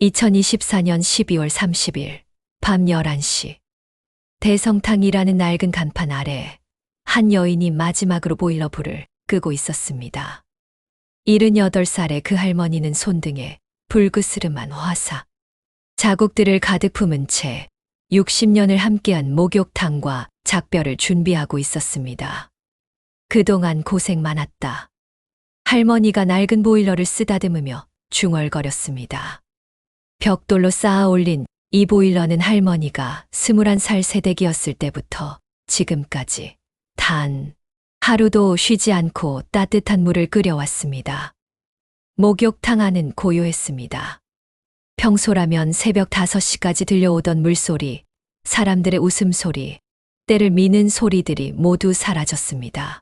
2024년 12월 30일 밤 11시 대성탕이라는 낡은 간판 아래 한 여인이 마지막으로 보일러 불을 끄고 있었습니다. 78살의 그 할머니는 손등에 불그스름한 화사, 자국들을 가득 품은 채 60년을 함께한 목욕탕과 작별을 준비하고 있었습니다. 그동안 고생 많았다. 할머니가 낡은 보일러를 쓰다듬으며 중얼거렸습니다. 벽돌로 쌓아 올린 이 보일러는 할머니가 21살 새댁이었을 때부터 지금까지 단 하루도 쉬지 않고 따뜻한 물을 끓여왔습니다. 목욕탕 안은 고요했습니다. 평소라면 새벽 5시까지 들려오던 물소리, 사람들의 웃음소리, 때를 미는 소리들이 모두 사라졌습니다.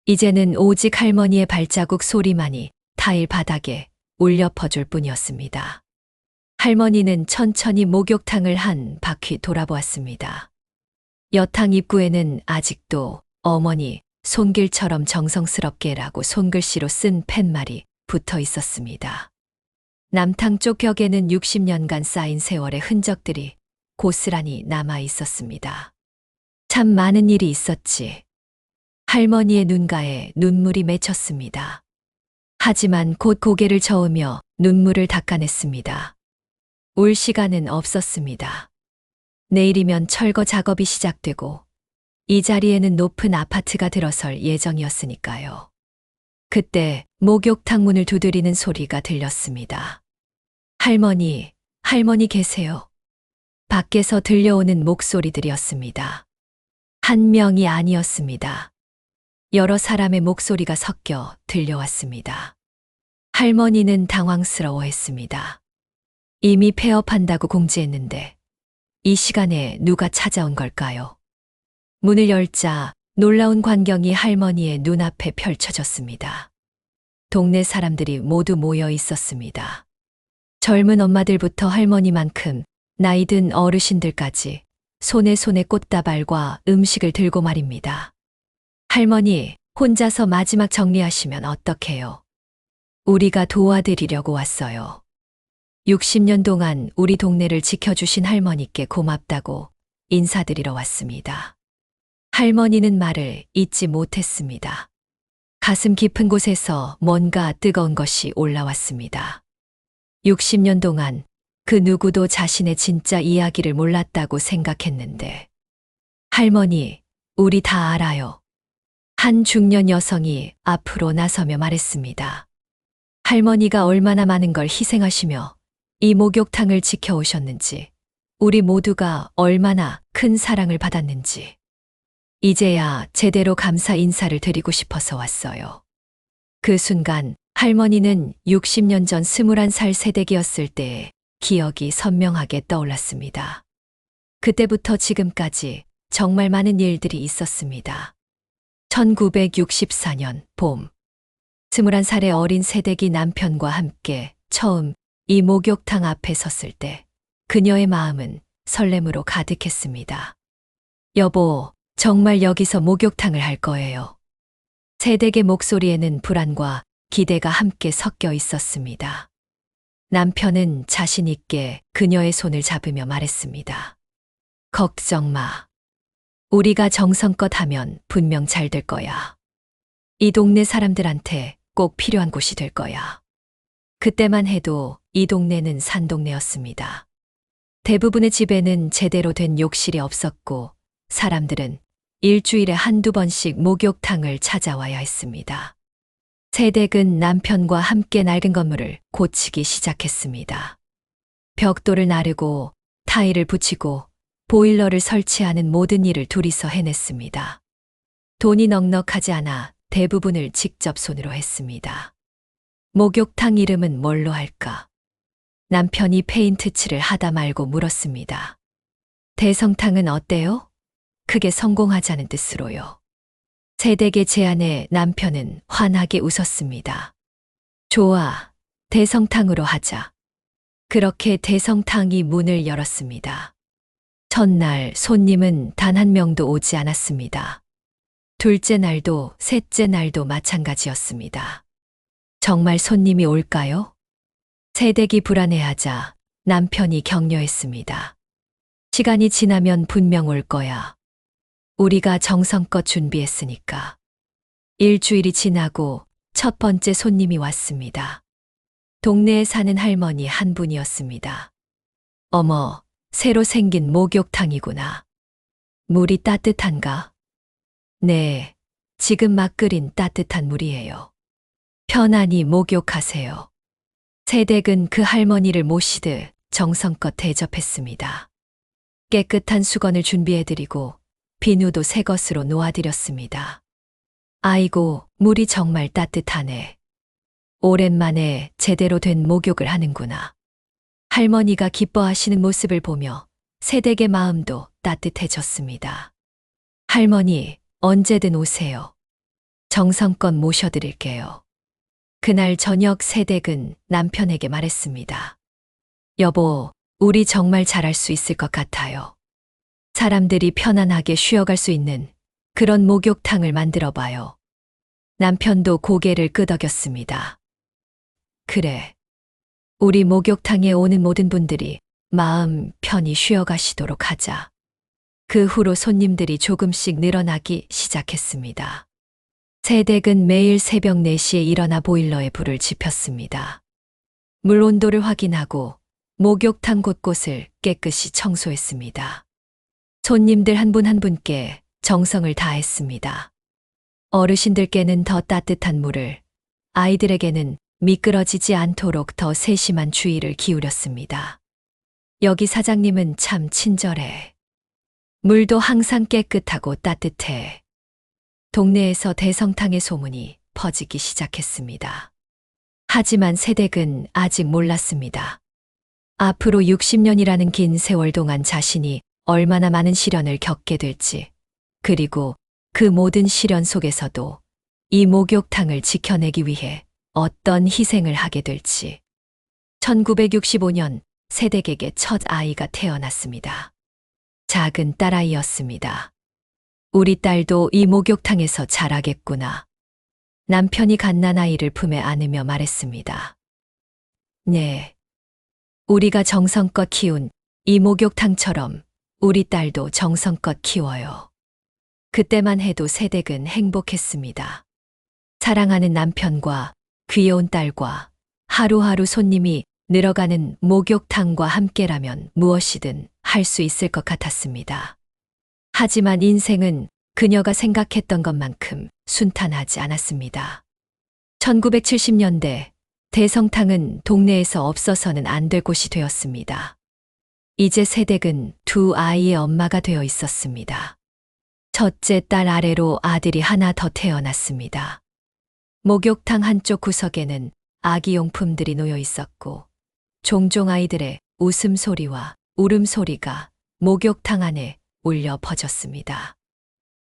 이제는 오직 할머니의 발자국 소리만이 타일 바닥에 울려 퍼질 뿐이었습니다. 할머니는 천천히 목욕탕을 한 바퀴 돌아보았습니다. 여탕 입구에는 아직도 어머니 손길처럼 정성스럽게라고 손글씨로 쓴 팻말이 붙어 있었습니다. 남탕 쪽 벽에는 60년간 쌓인 세월의 흔적들이 고스란히 남아 있었습니다. 참 많은 일이 있었지. 할머니의 눈가에 눈물이 맺혔습니다. 하지만 곧 고개를 저으며 눈물을 닦아냈습니다. 울 시간은 없었습니다. 내일이면 철거 작업이 시작되고 이 자리에는 높은 아파트가 들어설 예정이었으니까요. 그때 목욕탕 문을 두드리는 소리가 들렸습니다. 할머니, 할머니 계세요. 밖에서 들려오는 목소리들이었습니다. 한 명이 아니었습니다. 여러 사람의 목소리가 섞여 들려왔습니다. 할머니는 당황스러워했습니다. 이미 폐업한다고 공지했는데 이 시간에 누가 찾아온 걸까요? 문을 열자 놀라운 광경이 할머니의 눈앞에 펼쳐졌습니다. 동네 사람들이 모두 모여 있었습니다. 젊은 엄마들부터 할머니만큼 나이 든 어르신들까지 손에 꽃다발과 음식을 들고 말입니다. 할머니, 혼자서 마지막 정리하시면 어떡해요? 우리가 도와드리려고 왔어요. 60년 동안 우리 동네를 지켜주신 할머니께 고맙다고 인사드리러 왔습니다. 할머니는 말을 잇지 못했습니다. 가슴 깊은 곳에서 뭔가 뜨거운 것이 올라왔습니다. 60년 동안 그 누구도 자신의 진짜 이야기를 몰랐다고 생각했는데 할머니, 우리 다 알아요. 한 중년 여성이 앞으로 나서며 말했습니다. 할머니가 얼마나 많은 걸 희생하시며 이 목욕탕을 지켜오셨는지, 우리 모두가 얼마나 큰 사랑을 받았는지, 이제야 제대로 감사 인사를 드리고 싶어서 왔어요. 그 순간 할머니는 60년 전 21살 새댁이었을 때의 기억이 선명하게 떠올랐습니다. 그때부터 지금까지 정말 많은 일들이 있었습니다. 1964년 봄, 21살의 어린 새댁이 남편과 함께 처음 이 목욕탕 앞에 섰을 때 그녀의 마음은 설렘으로 가득했습니다. 여보, 정말 여기서 목욕탕을 할 거예요. 새댁의 목소리에는 불안과 기대가 함께 섞여 있었습니다. 남편은 자신 있게 그녀의 손을 잡으며 말했습니다. 걱정 마. 우리가 정성껏 하면 분명 잘 될 거야. 이 동네 사람들한테 꼭 필요한 곳이 될 거야. 그때만 해도 이 동네는 산동네였습니다. 대부분의 집에는 제대로 된 욕실이 없었고 사람들은 일주일에 한두 번씩 목욕탕을 찾아와야 했습니다. 새댁은 남편과 함께 낡은 건물을 고치기 시작했습니다. 벽돌을 나르고 타일을 붙이고 보일러를 설치하는 모든 일을 둘이서 해냈습니다. 돈이 넉넉하지 않아 대부분을 직접 손으로 했습니다. 목욕탕 이름은 뭘로 할까? 남편이 페인트 칠을 하다 말고 물었습니다. 대성탕은 어때요? 크게 성공하자는 뜻으로요. 새댁의 제안에 남편은 환하게 웃었습니다. 좋아, 대성탕으로 하자. 그렇게 대성탕이 문을 열었습니다. 첫날 손님은 단 한 명도 오지 않았습니다. 둘째 날도 셋째 날도 마찬가지였습니다. 정말 손님이 올까요? 새댁이 불안해하자 남편이 격려했습니다. 시간이 지나면 분명 올 거야. 우리가 정성껏 준비했으니까. 일주일이 지나고 첫 번째 손님이 왔습니다. 동네에 사는 할머니 한 분이었습니다. 어머, 새로 생긴 목욕탕이구나. 물이 따뜻한가? 네, 지금 막 끓인 따뜻한 물이에요. 편안히 목욕하세요. 새댁은 그 할머니를 모시듯 정성껏 대접했습니다. 깨끗한 수건을 준비해드리고 비누도 새 것으로 놓아드렸습니다. 아이고, 물이 정말 따뜻하네. 오랜만에 제대로 된 목욕을 하는구나. 할머니가 기뻐하시는 모습을 보며 새댁의 마음도 따뜻해졌습니다. 할머니, 언제든 오세요. 정성껏 모셔드릴게요. 그날 저녁 새댁은 남편에게 말했습니다. 여보, 우리 정말 잘할 수 있을 것 같아요. 사람들이 편안하게 쉬어갈 수 있는 그런 목욕탕을 만들어 봐요. 남편도 고개를 끄덕였습니다. 그래. 우리 목욕탕에 오는 모든 분들이 마음 편히 쉬어가시도록 하자. 그 후로 손님들이 조금씩 늘어나기 시작했습니다. 새댁은 매일 새벽 4시에 일어나 보일러에 불을 지폈습니다. 물 온도를 확인하고 목욕탕 곳곳을 깨끗이 청소했습니다. 손님들 한 분 한 분께 정성을 다했습니다. 어르신들께는 더 따뜻한 물을, 아이들에게는 미끄러지지 않도록 더 세심한 주의를 기울였습니다. 여기 사장님은 참 친절해. 물도 항상 깨끗하고 따뜻해. 동네에서 대성탕의 소문이 퍼지기 시작했습니다. 하지만 새댁은 아직 몰랐습니다. 앞으로 60년이라는 긴 세월 동안 자신이 얼마나 많은 시련을 겪게 될지, 그리고 그 모든 시련 속에서도 이 목욕탕을 지켜내기 위해 어떤 희생을 하게 될지. 1965년 새댁에게 첫 아이가 태어났습니다. 작은 딸아이였습니다. 우리 딸도 이 목욕탕에서 자라겠구나. 남편이 갓난아이를 품에 안으며 말했습니다. 네. 우리가 정성껏 키운 이 목욕탕처럼 우리 딸도 정성껏 키워요. 그때만 해도 새댁은 행복했습니다. 사랑하는 남편과 귀여운 딸과 하루하루 손님이 늘어가는 목욕탕과 함께라면 무엇이든 할 수 있을 것 같았습니다. 하지만 인생은 그녀가 생각했던 것만큼 순탄하지 않았습니다. 1970년대 대성탕은 동네에서 없어서는 안 될 곳이 되었습니다. 이제 새댁은 두 아이의 엄마가 되어 있었습니다. 첫째 딸 아래로 아들이 하나 더 태어났습니다. 목욕탕 한쪽 구석에는 아기용품들이 놓여 있었고 종종 아이들의 웃음소리와 울음소리가 목욕탕 안에 울려 퍼졌습니다.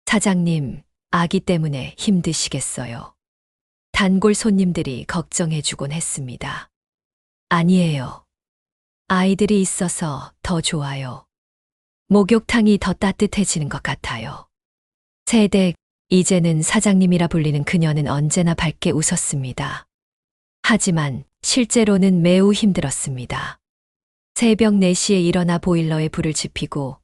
사장님, 아기 때문에 힘드시겠어요. 단골 손님들이 걱정해주곤 했습니다. 아니에요. 아이들이 있어서 더 좋아요. 목욕탕이 더 따뜻해지는 것 같아요. 새댁, 이제는 사장님이라 불리는 그녀는 언제나 밝게 웃었습니다. 하지만 실제로는 매우 힘들었습니다. 새벽 4시에 일어나 보일러에 불을 지피고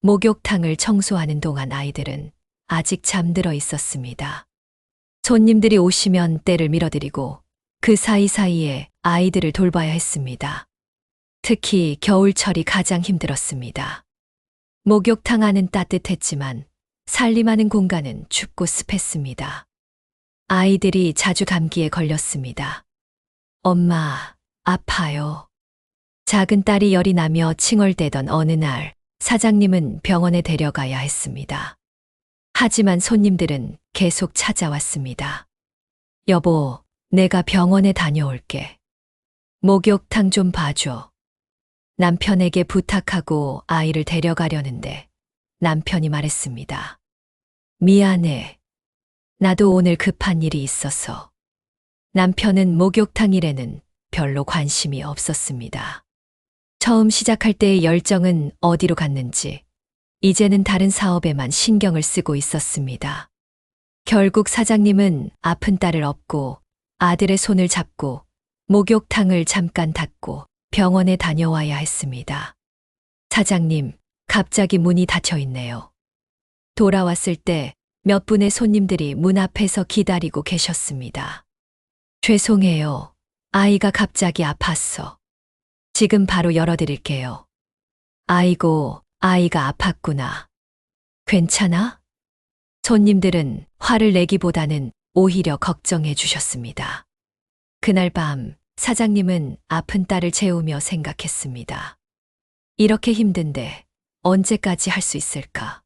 목욕탕을 청소하는 동안 아이들은 아직 잠들어 있었습니다. 손님들이 오시면 때를 밀어드리고 그 사이사이에 아이들을 돌봐야 했습니다. 특히 겨울철이 가장 힘들었습니다. 목욕탕 안은 따뜻했지만 살림하는 공간은 춥고 습했습니다. 아이들이 자주 감기에 걸렸습니다. 엄마, 아파요. 작은 딸이 열이 나며 칭얼대던 어느 날 사장님은 병원에 데려가야 했습니다. 하지만 손님들은 계속 찾아왔습니다. 여보, 내가 병원에 다녀올게. 목욕탕 좀 봐줘. 남편에게 부탁하고 아이를 데려가려는데 남편이 말했습니다. 미안해. 나도 오늘 급한 일이 있어서. 남편은 목욕탕 일에는 별로 관심이 없었습니다. 처음 시작할 때의 열정은 어디로 갔는지 이제는 다른 사업에만 신경을 쓰고 있었습니다. 결국 사장님은 아픈 딸을 업고 아들의 손을 잡고 목욕탕을 잠깐 닫고 병원에 다녀와야 했습니다. 사장님, 갑자기 문이 닫혀 있네요. 돌아왔을 때 몇 분의 손님들이 문 앞에서 기다리고 계셨습니다. 죄송해요. 아이가 갑자기 아팠어. 지금 바로 열어드릴게요. 아이고, 아이가 아팠구나. 괜찮아? 손님들은 화를 내기보다는 오히려 걱정해 주셨습니다. 그날 밤 사장님은 아픈 딸을 재우며 생각했습니다. 이렇게 힘든데 언제까지 할 수 있을까?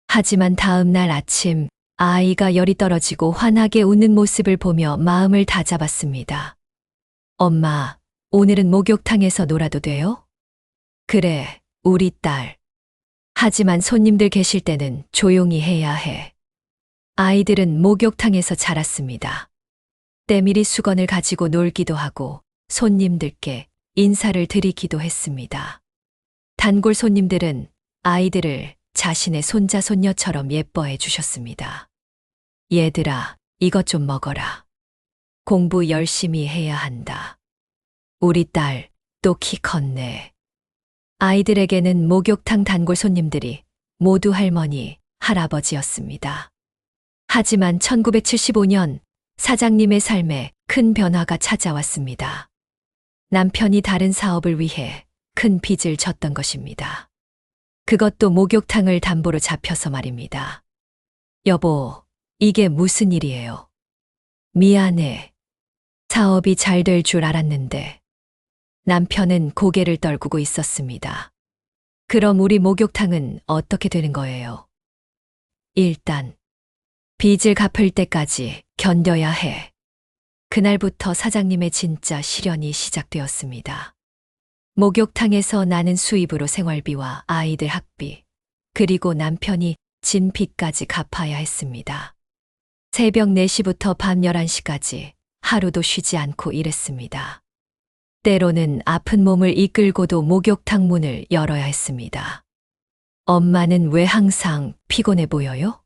하지만 다음 날 아침 아이가 열이 떨어지고 환하게 웃는 모습을 보며 마음을 다잡았습니다. 엄마, 오늘은 목욕탕에서 놀아도 돼요? 그래, 우리 딸. 하지만 손님들 계실 때는 조용히 해야 해. 아이들은 목욕탕에서 자랐습니다. 때밀이 수건을 가지고 놀기도 하고 손님들께 인사를 드리기도 했습니다. 단골 손님들은 아이들을 자신의 손자, 손녀처럼 예뻐해 주셨습니다. 얘들아, 이것 좀 먹어라. 공부 열심히 해야 한다. 우리 딸 또 키 컸네. 아이들에게는 목욕탕 단골 손님들이 모두 할머니, 할아버지였습니다. 하지만 1975년 사장님의 삶에 큰 변화가 찾아왔습니다. 남편이 다른 사업을 위해 큰 빚을 졌던 것입니다. 그것도 목욕탕을 담보로 잡혀서 말입니다. 여보, 이게 무슨 일이에요? 미안해. 사업이 잘 될 줄 알았는데. 남편은 고개를 떨구고 있었습니다. 그럼 우리 목욕탕은 어떻게 되는 거예요? 일단, 빚을 갚을 때까지 견뎌야 해. 그날부터 사장님의 진짜 시련이 시작되었습니다. 목욕탕에서 나는 수입으로 생활비와 아이들 학비, 그리고 남편이 진 빚까지 갚아야 했습니다. 새벽 4시부터 밤 11시까지 하루도 쉬지 않고 일했습니다. 때로는 아픈 몸을 이끌고도 목욕탕 문을 열어야 했습니다. 엄마는 왜 항상 피곤해 보여요?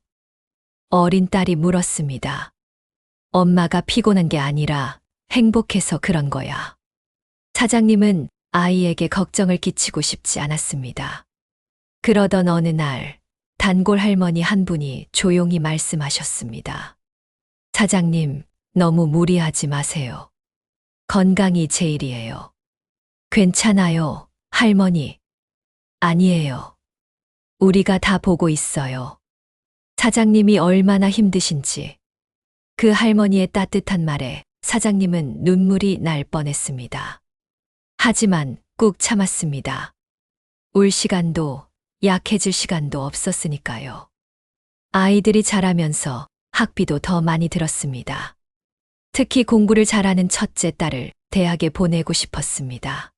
어린 딸이 물었습니다. 엄마가 피곤한 게 아니라 행복해서 그런 거야. 사장님은 아이에게 걱정을 끼치고 싶지 않았습니다. 그러던 어느 날 단골 할머니 한 분이 조용히 말씀하셨습니다. 사장님, 너무 무리하지 마세요. 건강이 제일이에요. 괜찮아요, 할머니. 아니에요. 우리가 다 보고 있어요. 사장님이 얼마나 힘드신지. 그 할머니의 따뜻한 말에 사장님은 눈물이 날 뻔했습니다. 하지만 꾹 참았습니다. 울 시간도 약해질 시간도 없었으니까요. 아이들이 자라면서 학비도 더 많이 들었습니다. 특히 공부를 잘하는 첫째 딸을 대학에 보내고 싶었습니다.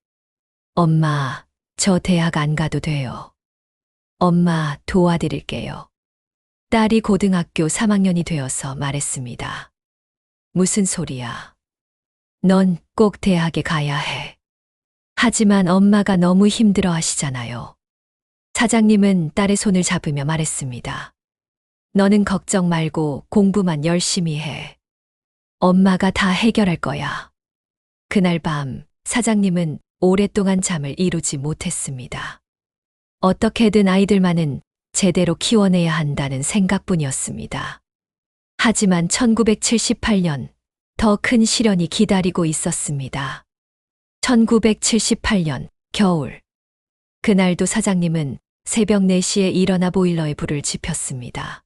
엄마, 저 대학 안 가도 돼요. 엄마, 도와드릴게요. 딸이 고등학교 3학년이 되어서 말했습니다. 무슨 소리야? 넌 꼭 대학에 가야 해. 하지만 엄마가 너무 힘들어 하시잖아요. 사장님은 딸의 손을 잡으며 말했습니다. 너는 걱정 말고 공부만 열심히 해. 엄마가 다 해결할 거야. 그날 밤 사장님은 오랫동안 잠을 이루지 못했습니다. 어떻게든 아이들만은 제대로 키워내야 한다는 생각뿐이었습니다. 하지만 1978년 더 큰 시련이 기다리고 있었습니다. 1978년 겨울. 그날도 사장님은 새벽 4시에 일어나 보일러에 불을 지폈습니다.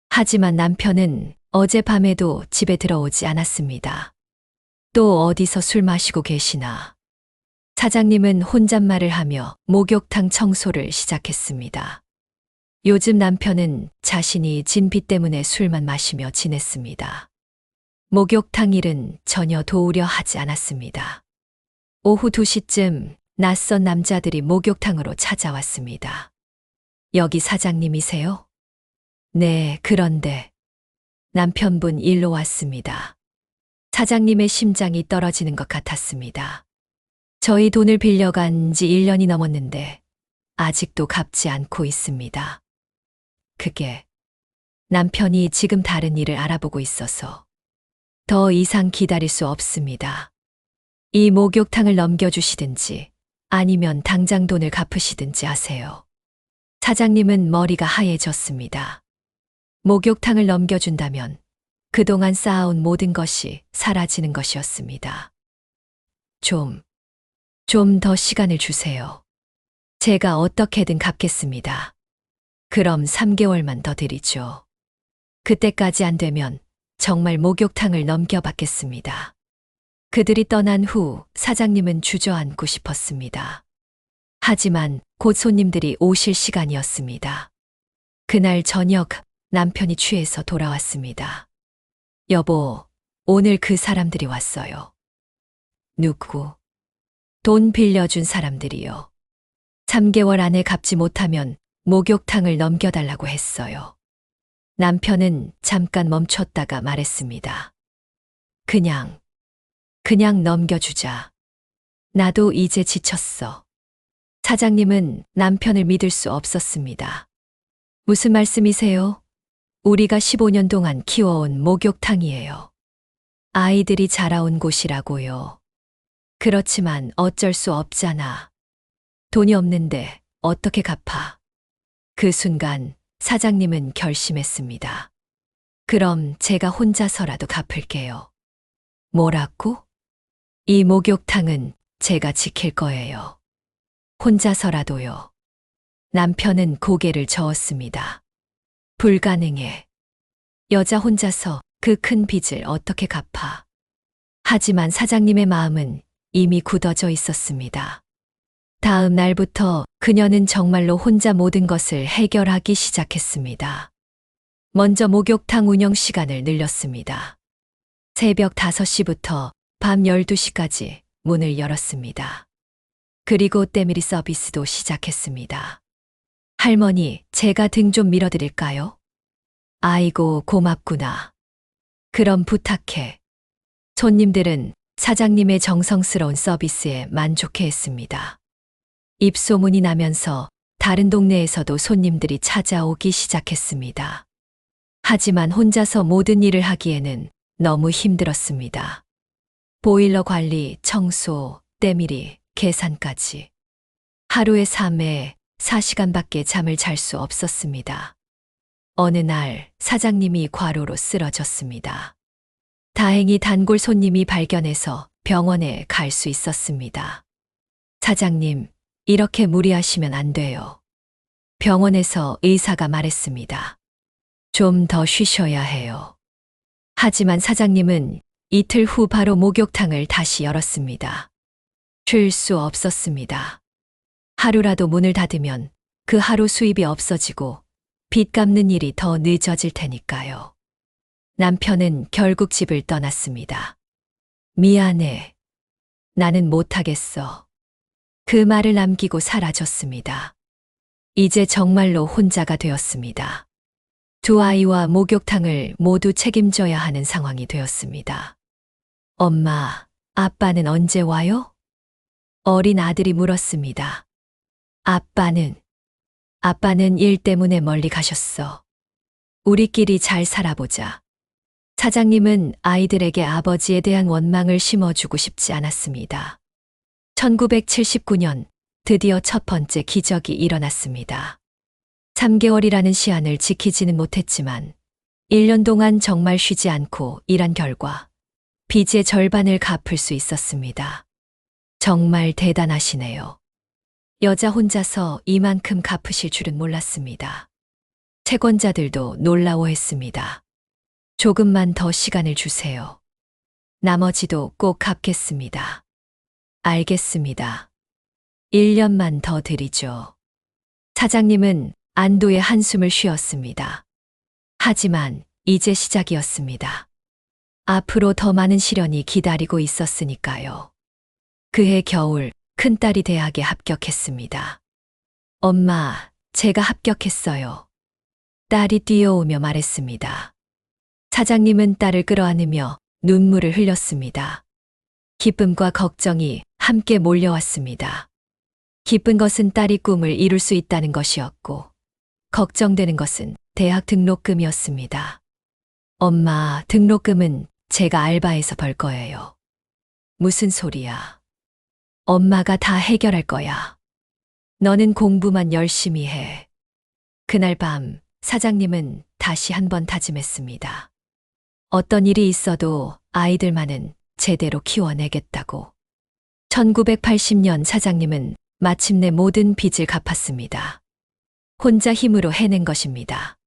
하지만 남편은 어젯밤에도 집에 들어오지 않았습니다. 또 어디서 술 마시고 계시나. 사장님은 혼잣말을 하며 목욕탕 청소를 시작했습니다. 요즘 남편은 자신이 진 빚 때문에 술만 마시며 지냈습니다. 목욕탕 일은 전혀 도우려 하지 않았습니다. 오후 2시쯤 낯선 남자들이 목욕탕으로 찾아왔습니다. 여기 사장님이세요? 네, 그런데 남편분 일로 왔습니다. 사장님의 심장이 떨어지는 것 같았습니다. 저희 돈을 빌려간 지 1년이 넘었는데 아직도 갚지 않고 있습니다. 그게 남편이 지금 다른 일을 알아보고 있어서 더 이상 기다릴 수 없습니다. 이 목욕탕을 넘겨주시든지 아니면 당장 돈을 갚으시든지 하세요. 사장님은 머리가 하얘졌습니다. 목욕탕을 넘겨준다면 그동안 쌓아온 모든 것이 사라지는 것이었습니다. 좀 더 시간을 주세요. 제가 어떻게든 갚겠습니다. 그럼 3개월만 더 드리죠. 그때까지 안 되면 정말 목욕탕을 넘겨받겠습니다. 그들이 떠난 후 사장님은 주저앉고 싶었습니다. 하지만 곧 손님들이 오실 시간이었습니다. 그날 저녁 남편이 취해서 돌아왔습니다. 여보, 오늘 그 사람들이 왔어요. 누구? 돈 빌려준 사람들이요. 3개월 안에 갚지 못하면 목욕탕을 넘겨달라고 했어요. 남편은 잠깐 멈췄다가 말했습니다. 그냥 넘겨주자. 나도 이제 지쳤어. 사장님은 남편을 믿을 수 없었습니다. 무슨 말씀이세요? 우리가 15년 동안 키워온 목욕탕이에요. 아이들이 자라온 곳이라고요. 그렇지만 어쩔 수 없잖아. 돈이 없는데 어떻게 갚아? 그 순간 사장님은 결심했습니다. 그럼 제가 혼자서라도 갚을게요. 뭐라고? 이 목욕탕은 제가 지킬 거예요. 혼자서라도요. 남편은 고개를 저었습니다. 불가능해. 여자 혼자서 그 큰 빚을 어떻게 갚아? 하지만 사장님의 마음은 이미 굳어져 있었습니다. 다음 날부터 그녀는 정말로 혼자 모든 것을 해결하기 시작했습니다. 먼저 목욕탕 운영 시간을 늘렸습니다. 새벽 5시부터 밤 12시까지 문을 열었습니다. 그리고 때밀이 서비스도 시작했습니다. 할머니, 제가 등 좀 밀어드릴까요? 아이고, 고맙구나. 그럼 부탁해. 손님들은 사장님의 정성스러운 서비스에 만족해 했습니다. 입소문이 나면서 다른 동네에서도 손님들이 찾아오기 시작했습니다. 하지만 혼자서 모든 일을 하기에는 너무 힘들었습니다. 보일러 관리, 청소, 때밀이, 계산까지. 하루에 3회 4시간밖에 잠을 잘 수 없었습니다. 어느 날 사장님이 과로로 쓰러졌습니다. 다행히 단골 손님이 발견해서 병원에 갈 수 있었습니다. 사장님, 이렇게 무리하시면 안 돼요. 병원에서 의사가 말했습니다. 좀 더 쉬셔야 해요. 하지만 사장님은 이틀 후 바로 목욕탕을 다시 열었습니다. 쉴 수 없었습니다. 하루라도 문을 닫으면 그 하루 수입이 없어지고 빚 갚는 일이 더 늦어질 테니까요. 남편은 결국 집을 떠났습니다. 미안해. 나는 못하겠어. 그 말을 남기고 사라졌습니다. 이제 정말로 혼자가 되었습니다. 두 아이와 목욕탕을 모두 책임져야 하는 상황이 되었습니다. 엄마, 아빠는 언제 와요? 어린 아들이 물었습니다. 아빠는 일 때문에 멀리 가셨어. 우리끼리 잘 살아보자. 사장님은 아이들에게 아버지에 대한 원망을 심어주고 싶지 않았습니다. 1979년 드디어 첫 번째 기적이 일어났습니다. 3개월이라는 시한을 지키지는 못했지만 1년 동안 정말 쉬지 않고 일한 결과 빚의 절반을 갚을 수 있었습니다. 정말 대단하시네요. 여자 혼자서 이만큼 갚으실 줄은 몰랐습니다. 채권자들도 놀라워했습니다. 조금만 더 시간을 주세요. 나머지도 꼭 갚겠습니다. 알겠습니다. 1년만 더 드리죠. 사장님은 안도의 한숨을 쉬었습니다. 하지만 이제 시작이었습니다. 앞으로 더 많은 시련이 기다리고 있었으니까요. 그해 겨울 큰딸이 대학에 합격했습니다. 엄마, 제가 합격했어요. 딸이 뛰어오며 말했습니다. 사장님은 딸을 끌어안으며 눈물을 흘렸습니다. 기쁨과 걱정이 함께 몰려왔습니다. 기쁜 것은 딸이 꿈을 이룰 수 있다는 것이었고, 걱정되는 것은 대학 등록금이었습니다. 엄마, 등록금은 제가 알바해서 벌 거예요. 무슨 소리야. 엄마가 다 해결할 거야. 너는 공부만 열심히 해. 그날 밤 사장님은 다시 한번 다짐했습니다. 어떤 일이 있어도 아이들만은 제대로 키워내겠다고. 1980년 사장님은 마침내 모든 빚을 갚았습니다. 혼자 힘으로 해낸 것입니다.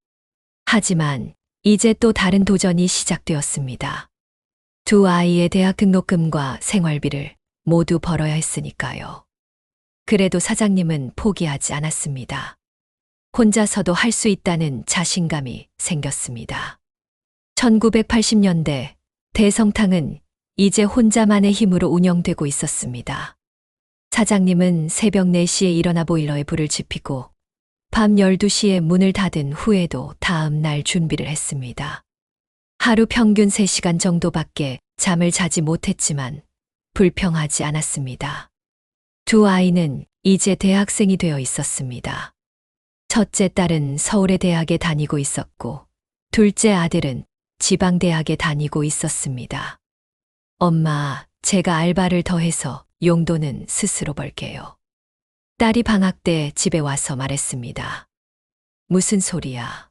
하지만 이제 또 다른 도전이 시작되었습니다. 두 아이의 대학 등록금과 생활비를 모두 벌어야 했으니까요. 그래도 사장님은 포기하지 않았습니다. 혼자서도 할 수 있다는 자신감이 생겼습니다. 1980년대 대성탕은 이제 혼자만의 힘으로 운영되고 있었습니다. 사장님은 새벽 4시에 일어나 보일러에 불을 지피고 밤 12시에 문을 닫은 후에도 다음 날 준비를 했습니다. 하루 평균 3시간 정도밖에 잠을 자지 못했지만 불평하지 않았습니다. 두 아이는 이제 대학생이 되어 있었습니다. 첫째 딸은 서울의 대학에 다니고 있었고, 둘째 아들은 지방대학에 다니고 있었습니다. 엄마, 제가 알바를 더해서 용돈은 스스로 벌게요. 딸이 방학 때 집에 와서 말했습니다. 무슨 소리야.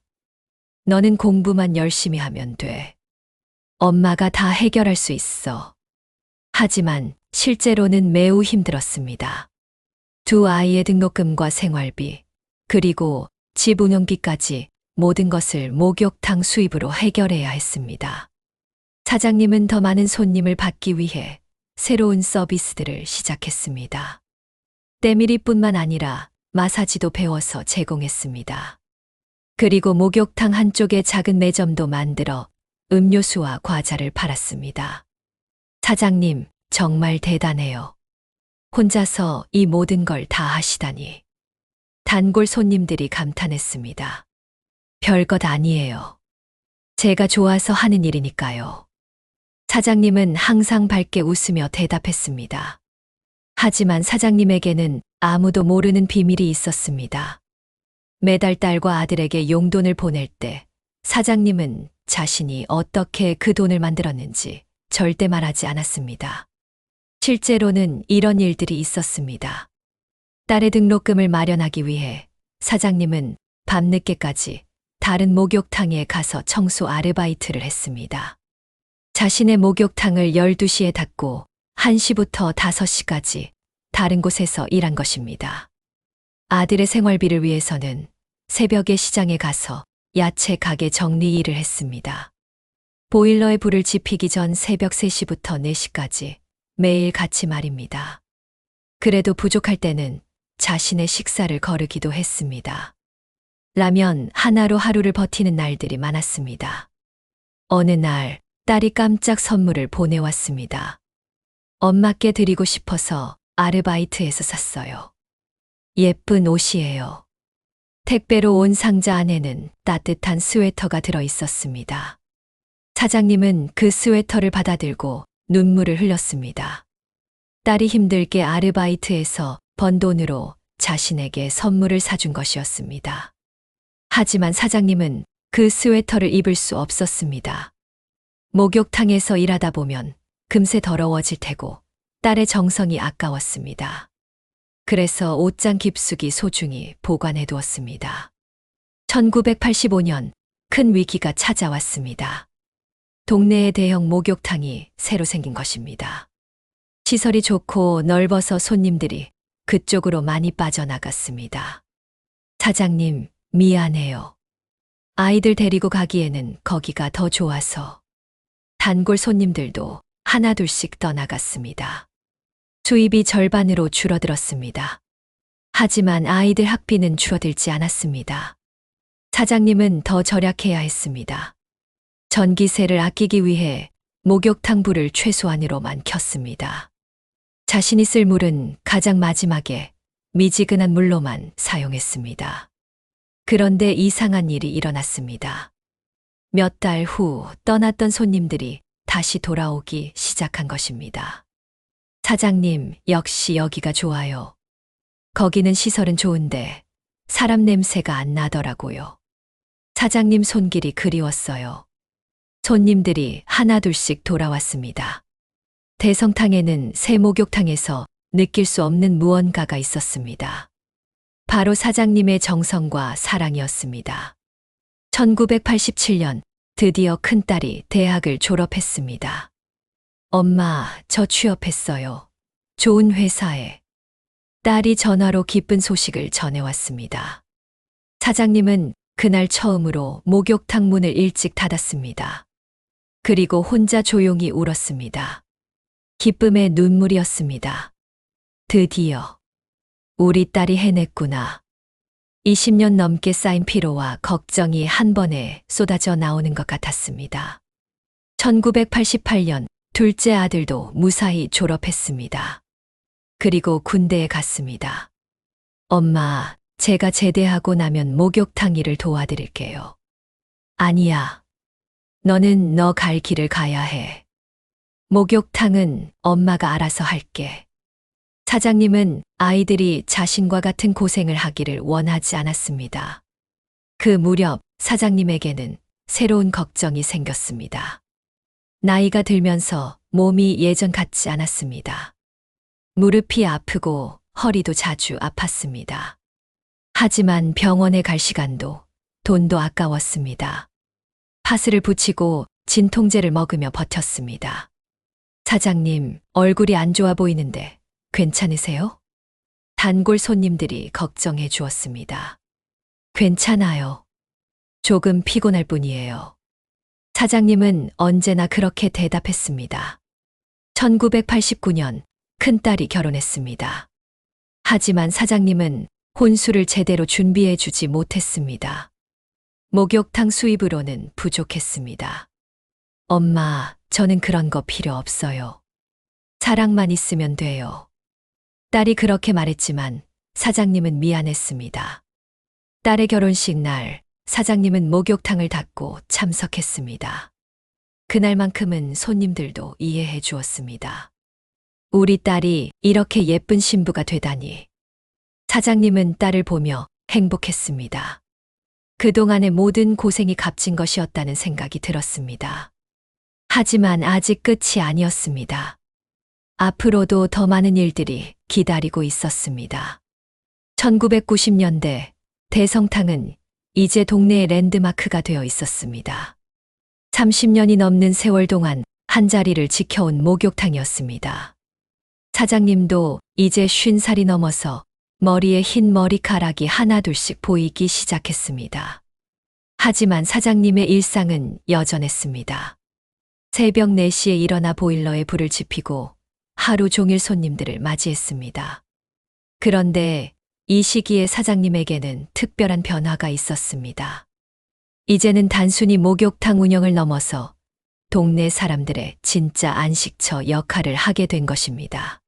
너는 공부만 열심히 하면 돼. 엄마가 다 해결할 수 있어. 하지만 실제로는 매우 힘들었습니다. 두 아이의 등록금과 생활비, 그리고 집 운영비까지 모든 것을 목욕탕 수입으로 해결해야 했습니다. 사장님은 더 많은 손님을 받기 위해 새로운 서비스들을 시작했습니다. 때밀이뿐만 아니라 마사지도 배워서 제공했습니다. 그리고 목욕탕 한쪽에 작은 매점도 만들어 음료수와 과자를 팔았습니다. 사장님, 정말 대단해요. 혼자서 이 모든 걸 다 하시다니. 단골 손님들이 감탄했습니다. 별것 아니에요. 제가 좋아서 하는 일이니까요. 사장님은 항상 밝게 웃으며 대답했습니다. 하지만 사장님에게는 아무도 모르는 비밀이 있었습니다. 매달 딸과 아들에게 용돈을 보낼 때 사장님은 자신이 어떻게 그 돈을 만들었는지 절대 말하지 않았습니다. 실제로는 이런 일들이 있었습니다. 딸의 등록금을 마련하기 위해 사장님은 밤늦게까지 다른 목욕탕에 가서 청소 아르바이트를 했습니다. 자신의 목욕탕을 12시에 닫고 1시부터 5시까지 다른 곳에서 일한 것입니다. 아들의 생활비를 위해서는 새벽에 시장에 가서 야채 가게 정리 일을 했습니다. 보일러에 불을 지피기 전 새벽 3시부터 4시까지 매일 같이 말입니다. 그래도 부족할 때는 자신의 식사를 거르기도 했습니다. 라면 하나로 하루를 버티는 날들이 많았습니다. 어느 날 딸이 깜짝 선물을 보내왔습니다. 엄마께 드리고 싶어서 아르바이트에서 샀어요. 예쁜 옷이에요. 택배로 온 상자 안에는 따뜻한 스웨터가 들어 있었습니다. 사장님은 그 스웨터를 받아들고 눈물을 흘렸습니다. 딸이 힘들게 아르바이트에서 번 돈으로 자신에게 선물을 사준 것이었습니다. 하지만 사장님은 그 스웨터를 입을 수 없었습니다. 목욕탕에서 일하다 보면 금세 더러워질 테고 딸의 정성이 아까웠습니다. 그래서 옷장 깊숙이 소중히 보관해 두었습니다. 1985년 큰 위기가 찾아왔습니다. 동네에 대형 목욕탕이 새로 생긴 것입니다. 시설이 좋고 넓어서 손님들이 그쪽으로 많이 빠져나갔습니다. 사장님, 미안해요. 아이들 데리고 가기에는 거기가 더 좋아서. 단골 손님들도 하나둘씩 떠나갔습니다. 수입이 절반으로 줄어들었습니다. 하지만 아이들 학비는 줄어들지 않았습니다. 사장님은 더 절약해야 했습니다. 전기세를 아끼기 위해 목욕탕 불을 최소한으로만 켰습니다. 자신이 쓸 물은 가장 마지막에 미지근한 물로만 사용했습니다. 그런데 이상한 일이 일어났습니다. 몇 달 후 떠났던 손님들이 다시 돌아오기 시작한 것입니다. 사장님, 역시 여기가 좋아요. 거기는 시설은 좋은데 사람 냄새가 안 나더라고요. 사장님 손길이 그리웠어요. 손님들이 하나둘씩 돌아왔습니다. 대성탕에는 새 목욕탕에서 느낄 수 없는 무언가가 있었습니다. 바로 사장님의 정성과 사랑이었습니다. 1987년 드디어 큰딸이 대학을 졸업했습니다. 엄마, 저 취업했어요. 좋은 회사에. 딸이 전화로 기쁜 소식을 전해왔습니다. 사장님은 그날 처음으로 목욕탕 문을 일찍 닫았습니다. 그리고 혼자 조용히 울었습니다. 기쁨의 눈물이었습니다. 드디어 우리 딸이 해냈구나. 20년 넘게 쌓인 피로와 걱정이 한 번에 쏟아져 나오는 것 같았습니다. 1988년 둘째 아들도 무사히 졸업했습니다. 그리고 군대에 갔습니다. 엄마, 제가 제대하고 나면 목욕탕 일을 도와드릴게요. 아니야. 너는 너 갈 길을 가야 해. 목욕탕은 엄마가 알아서 할게. 사장님은 아이들이 자신과 같은 고생을 하기를 원하지 않았습니다. 그 무렵 사장님에게는 새로운 걱정이 생겼습니다. 나이가 들면서 몸이 예전 같지 않았습니다. 무릎이 아프고 허리도 자주 아팠습니다. 하지만 병원에 갈 시간도 돈도 아까웠습니다. 파스를 붙이고 진통제를 먹으며 버텼습니다. 사장님, 얼굴이 안 좋아 보이는데 괜찮으세요? 단골 손님들이 걱정해 주었습니다. 괜찮아요. 조금 피곤할 뿐이에요. 사장님은 언제나 그렇게 대답했습니다. 1989년 큰딸이 결혼했습니다. 하지만 사장님은 혼수를 제대로 준비해 주지 못했습니다. 목욕탕 수입으로는 부족했습니다. 엄마, 저는 그런 거 필요 없어요. 사랑만 있으면 돼요. 딸이 그렇게 말했지만 사장님은 미안했습니다. 딸의 결혼식 날 사장님은 목욕탕을 닫고 참석했습니다. 그날만큼은 손님들도 이해해 주었습니다. 우리 딸이 이렇게 예쁜 신부가 되다니. 사장님은 딸을 보며 행복했습니다. 그동안의 모든 고생이 값진 것이었다는 생각이 들었습니다. 하지만 아직 끝이 아니었습니다. 앞으로도 더 많은 일들이 기다리고 있었습니다. 1990년대 대성탕은 이제 동네의 랜드마크가 되어 있었습니다. 30년이 넘는 세월 동안 한자리를 지켜온 목욕탕이었습니다. 사장님도 이제 50살이 넘어서 머리에 흰 머리카락이 하나둘씩 보이기 시작했습니다. 하지만 사장님의 일상은 여전했습니다. 새벽 4시에 일어나 보일러에 불을 지피고 하루 종일 손님들을 맞이했습니다. 그런데 이 시기에 사장님에게는 특별한 변화가 있었습니다. 이제는 단순히 목욕탕 운영을 넘어서 동네 사람들의 진짜 안식처 역할을 하게 된 것입니다.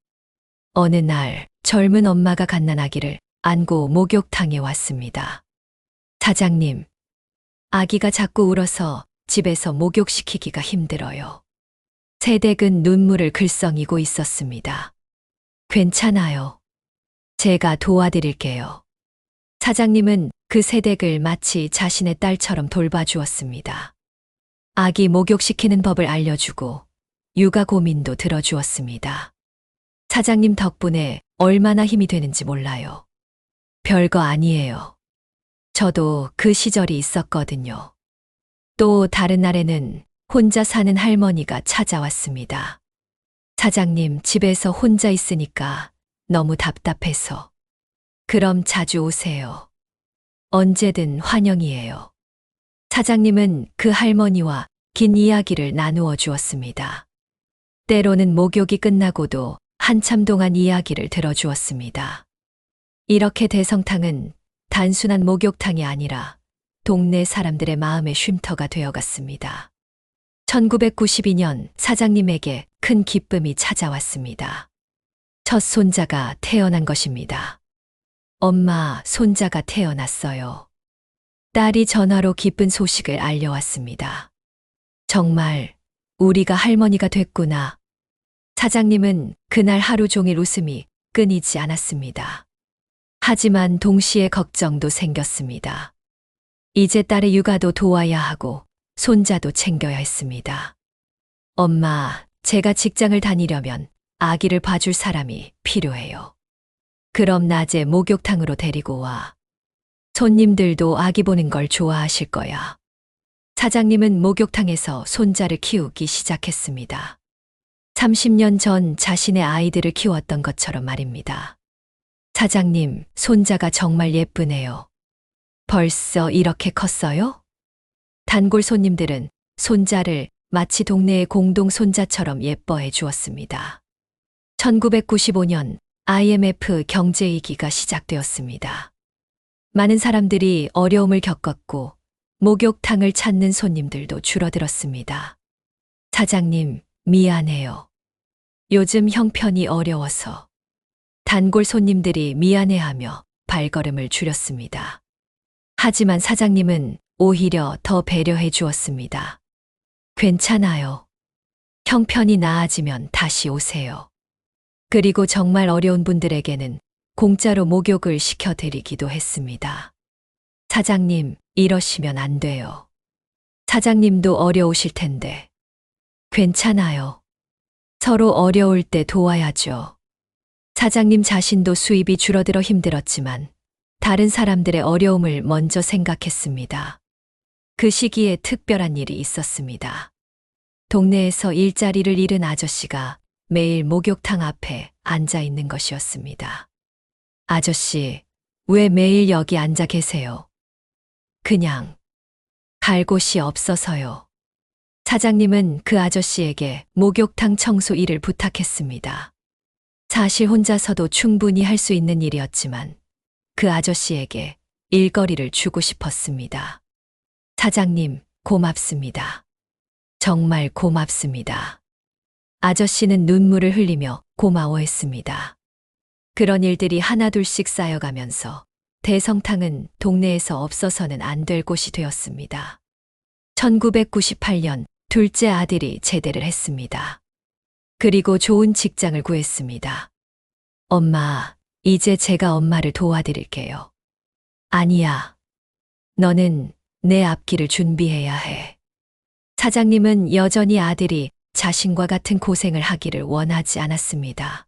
어느 날 젊은 엄마가 갓난아기를 안고 목욕탕에 왔습니다. 사장님, 아기가 자꾸 울어서 집에서 목욕시키기가 힘들어요. 새댁은 눈물을 글썽이고 있었습니다. 괜찮아요. 제가 도와드릴게요. 사장님은 그 새댁을 마치 자신의 딸처럼 돌봐주었습니다. 아기 목욕시키는 법을 알려주고 육아 고민도 들어주었습니다. 사장님 덕분에 얼마나 힘이 되는지 몰라요. 별거 아니에요. 저도 그 시절이 있었거든요. 또 다른 날에는 혼자 사는 할머니가 찾아왔습니다. 사장님, 집에서 혼자 있으니까 너무 답답해서. 그럼 자주 오세요. 언제든 환영이에요. 사장님은 그 할머니와 긴 이야기를 나누어 주었습니다. 때로는 목욕이 끝나고도 한참 동안 이야기를 들어주었습니다. 이렇게 대성탕은 단순한 목욕탕이 아니라 동네 사람들의 마음의 쉼터가 되어갔습니다. 1992년 사장님에게 큰 기쁨이 찾아왔습니다. 첫 손자가 태어난 것입니다. 엄마, 손자가 태어났어요. 딸이 전화로 기쁜 소식을 알려왔습니다. 정말 우리가 할머니가 됐구나. 사장님은 그날 하루 종일 웃음이 끊이지 않았습니다. 하지만 동시에 걱정도 생겼습니다. 이제 딸의 육아도 도와야 하고 손자도 챙겨야 했습니다. 엄마, 제가 직장을 다니려면 아기를 봐줄 사람이 필요해요. 그럼 낮에 목욕탕으로 데리고 와. 손님들도 아기 보는 걸 좋아하실 거야. 사장님은 목욕탕에서 손자를 키우기 시작했습니다. 30년 전 자신의 아이들을 키웠던 것처럼 말입니다. 사장님, 손자가 정말 예쁘네요. 벌써 이렇게 컸어요? 단골 손님들은 손자를 마치 동네의 공동 손자처럼 예뻐해 주었습니다. 1995년 IMF 경제위기가 시작되었습니다. 많은 사람들이 어려움을 겪었고 목욕탕을 찾는 손님들도 줄어들었습니다. 사장님, 미안해요. 요즘 형편이 어려워서. 단골 손님들이 미안해하며 발걸음을 줄였습니다. 하지만 사장님은 오히려 더 배려해 주었습니다. 괜찮아요. 형편이 나아지면 다시 오세요. 그리고 정말 어려운 분들에게는 공짜로 목욕을 시켜드리기도 했습니다. 사장님, 이러시면 안 돼요. 사장님도 어려우실 텐데. 괜찮아요. 서로 어려울 때 도와야죠. 사장님 자신도 수입이 줄어들어 힘들었지만 다른 사람들의 어려움을 먼저 생각했습니다. 그 시기에 특별한 일이 있었습니다. 동네에서 일자리를 잃은 아저씨가 매일 목욕탕 앞에 앉아 있는 것이었습니다. 아저씨, 왜 매일 여기 앉아 계세요? 그냥 갈 곳이 없어서요. 사장님은 그 아저씨에게 목욕탕 청소 일을 부탁했습니다. 사실 혼자서도 충분히 할 수 있는 일이었지만 그 아저씨에게 일거리를 주고 싶었습니다. 사장님, 고맙습니다. 정말 고맙습니다. 아저씨는 눈물을 흘리며 고마워했습니다. 그런 일들이 하나둘씩 쌓여가면서 대성탕은 동네에서 없어서는 안 될 곳이 되었습니다. 1998년 둘째 아들이 제대를 했습니다. 그리고 좋은 직장을 구했습니다. 엄마, 이제 제가 엄마를 도와드릴게요. 아니야. 너는 내 앞길을 준비해야 해. 사장님은 여전히 아들이 자신과 같은 고생을 하기를 원하지 않았습니다.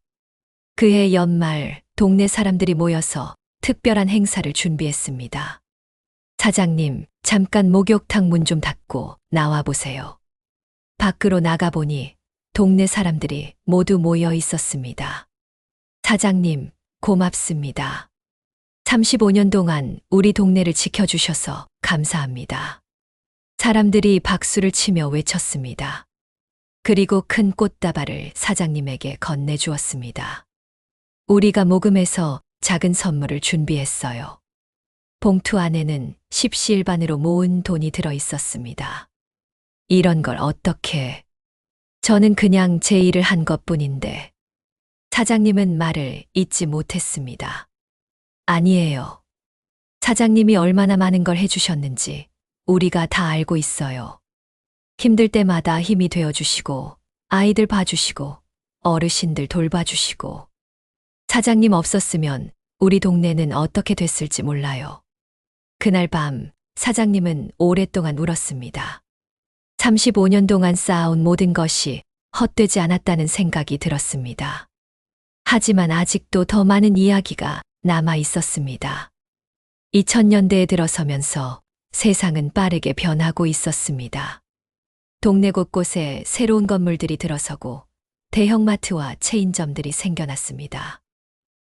그해 연말 동네 사람들이 모여서 특별한 행사를 준비했습니다. 사장님, 잠깐 목욕탕 문 좀 닫고 나와 보세요. 밖으로 나가보니 동네 사람들이 모두 모여 있었습니다. 사장님, 고맙습니다. 35년 동안 우리 동네를 지켜주셔서 감사합니다. 사람들이 박수를 치며 외쳤습니다. 그리고 큰 꽃다발을 사장님에게 건네주었습니다. 우리가 모금해서 작은 선물을 준비했어요. 봉투 안에는 십시일반으로 모은 돈이 들어 있었습니다. 이런 걸 어떻게... 저는 그냥 제 일을 한 것뿐인데. 사장님은 말을 잇지 못했습니다. 아니에요. 사장님이 얼마나 많은 걸 해주셨는지 우리가 다 알고 있어요. 힘들 때마다 힘이 되어주시고, 아이들 봐주시고, 어르신들 돌봐주시고. 사장님 없었으면 우리 동네는 어떻게 됐을지 몰라요. 그날 밤 사장님은 오랫동안 울었습니다. 35년 동안 쌓아온 모든 것이 헛되지 않았다는 생각이 들었습니다. 하지만 아직도 더 많은 이야기가 남아 있었습니다. 2000년대에 들어서면서 세상은 빠르게 변하고 있었습니다. 동네 곳곳에 새로운 건물들이 들어서고 대형마트와 체인점들이 생겨났습니다.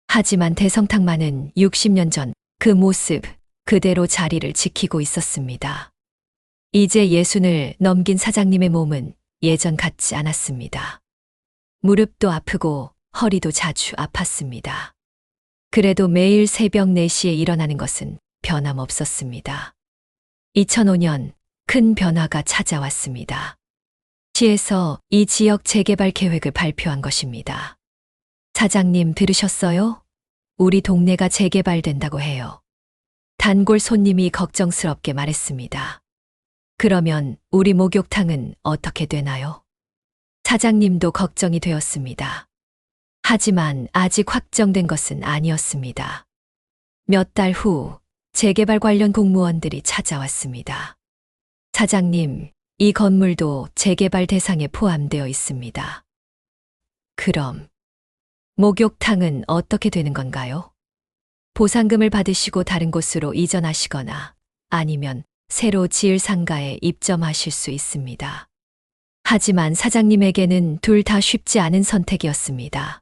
하지만 대성탕만은 60년 전 그 모습 그대로 자리를 지키고 있었습니다. 이제 60을 넘긴 사장님의 몸은 예전 같지 않았습니다. 무릎도 아프고 허리도 자주 아팠습니다. 그래도 매일 새벽 4시에 일어나는 것은 변함없었습니다. 2005년 큰 변화가 찾아왔습니다. 시에서 이 지역 재개발 계획을 발표한 것입니다. 사장님 들으셨어요? 우리 동네가 재개발된다고 해요. 단골 손님이 걱정스럽게 말했습니다. 그러면 우리 목욕탕은 어떻게 되나요? 사장님도 걱정이 되었습니다. 하지만 아직 확정된 것은 아니었습니다. 몇 달 후 재개발 관련 공무원들이 찾아왔습니다. 사장님, 이 건물도 재개발 대상에 포함되어 있습니다. 그럼 목욕탕은 어떻게 되는 건가요? 보상금을 받으시고 다른 곳으로 이전하시거나 아니면 새로 지을 상가에 입점하실 수 있습니다. 하지만 사장님에게는 둘 다 쉽지 않은 선택이었습니다.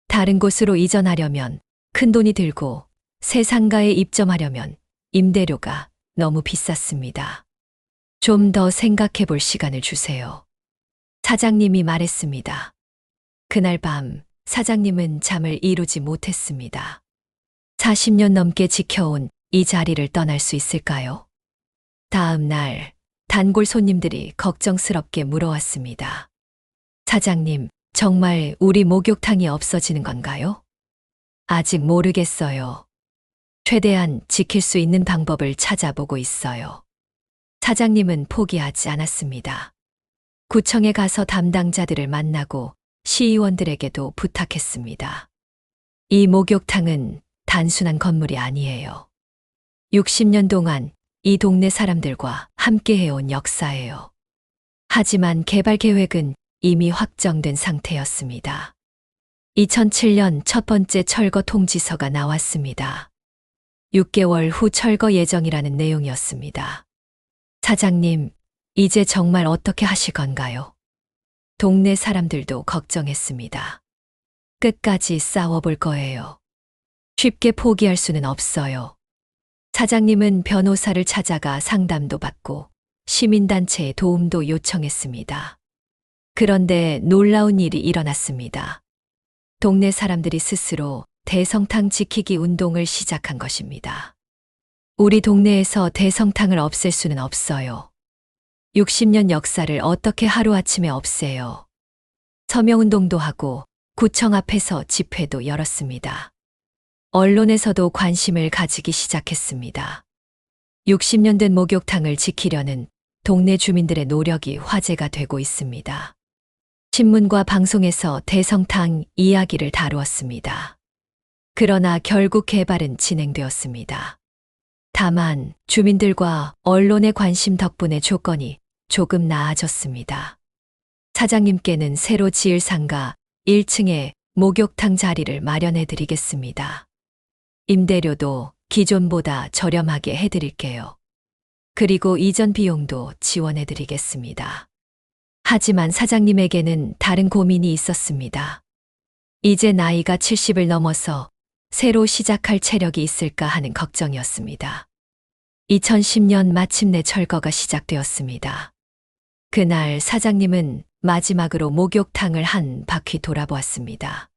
다른 곳으로 이전하려면 큰 돈이 들고 새 상가에 입점하려면 임대료가 너무 비쌌습니다. 좀 더 생각해 볼 시간을 주세요. 사장님이 말했습니다. 그날 밤 사장님은 잠을 이루지 못했습니다. 40년 넘게 지켜온 이 자리를 떠날 수 있을까요? 다음 날 단골 손님들이 걱정스럽게 물어왔습니다. 사장님, 정말 우리 목욕탕이 없어지는 건가요? 아직 모르겠어요. 최대한 지킬 수 있는 방법을 찾아보고 있어요. 사장님은 포기하지 않았습니다. 구청에 가서 담당자들을 만나고 시의원들에게도 부탁했습니다. 이 목욕탕은 단순한 건물이 아니에요. 60년 동안 이 동네 사람들과 함께 해온 역사예요. 하지만 개발 계획은 이미 확정된 상태였습니다. 2007년 첫 번째 철거 통지서가 나왔습니다. 6개월 후 철거 예정이라는 내용이었습니다. 사장님, 이제 정말 어떻게 하실 건가요? 동네 사람들도 걱정했습니다. 끝까지 싸워볼 거예요. 쉽게 포기할 수는 없어요. 사장님은 변호사를 찾아가 상담도 받고 시민단체의 도움도 요청했습니다. 그런데 놀라운 일이 일어났습니다. 동네 사람들이 스스로 대성탕 지키기 운동을 시작한 것입니다. 우리 동네에서 대성탕을 없앨 수는 없어요. 60년 역사를 어떻게 하루아침에 없애요. 서명운동도 하고 구청 앞에서 집회도 열었습니다. 언론에서도 관심을 가지기 시작했습니다. 60년 된 목욕탕을 지키려는 동네 주민들의 노력이 화제가 되고 있습니다. 신문과 방송에서 대성탕 이야기를 다루었습니다. 그러나 결국 개발은 진행되었습니다. 다만 주민들과 언론의 관심 덕분에 조건이 조금 나아졌습니다. 사장님께는 새로 지을 상가 1층에 목욕탕 자리를 마련해 드리겠습니다. 임대료도 기존보다 저렴하게 해드릴게요. 그리고 이전 비용도 지원해 드리겠습니다. 하지만 사장님에게는 다른 고민이 있었습니다. 이제 나이가 70을 넘어서 새로 시작할 체력이 있을까 하는 걱정이었습니다. 2010년 마침내 철거가 시작되었습니다. 그날 사장님은 마지막으로 목욕탕을 한 바퀴 돌아보았습니다.